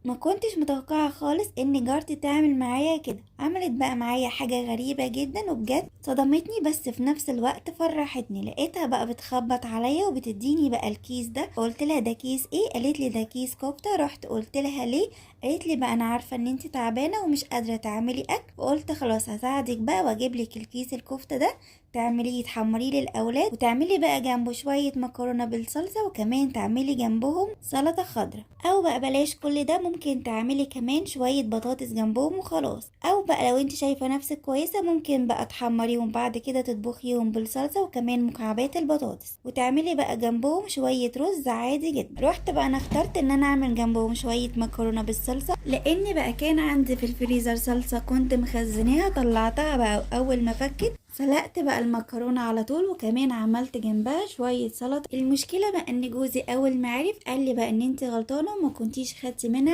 ما كنتش متوقعة خالص ان جارتي تعمل معايا كده. عملت بقى معايا حاجة غريبة جدا وبجد صدمتني، بس في نفس الوقت فرحتني. لقيتها بقى بتخبط عليا وبتديني بقى الكيس ده. قلت لها ده كيس ايه؟ قالت لي ده كيس كفتة. رحت قلت لها ليه؟ قالت لي بقى انا عارفة ان انت تعبانة ومش قادرة تعملي اكل، وقلت خلاص هساعدك بقى واجيب لك الكيس الكفتة ده تعمليه تحمريه للاولاد، وتعملي بقى جنبه شويه مكرونه بالصلصه، وكمان تعملي جنبهم سلطه خضراء. او بقى بلاش كل ده، ممكن تعملي كمان شويه بطاطس جنبهم وخلاص. او بقى لو انت شايفه نفسك كويسه ممكن بقى تحمريهم بعد كده تطبخيهم بالصلصه وكمان مكعبات البطاطس، وتعملي بقى جنبهم شويه رز عادي جدا. رحت بقى انا اخترت ان انا اعمل جنبهم شويه مكرونه بالصلصه، لان بقى كان عندي في الفريزر صلصه كنت مخزناها، طلعتها بقى اول ما فكت سلقت بقى المكرونة على طول، وكمان عملت جنبها شوية سلطة. المشكلة بقى ان جوزي اول ما عرف قال لي بقى ان انت غلطانة وما كنتيش خدتي منها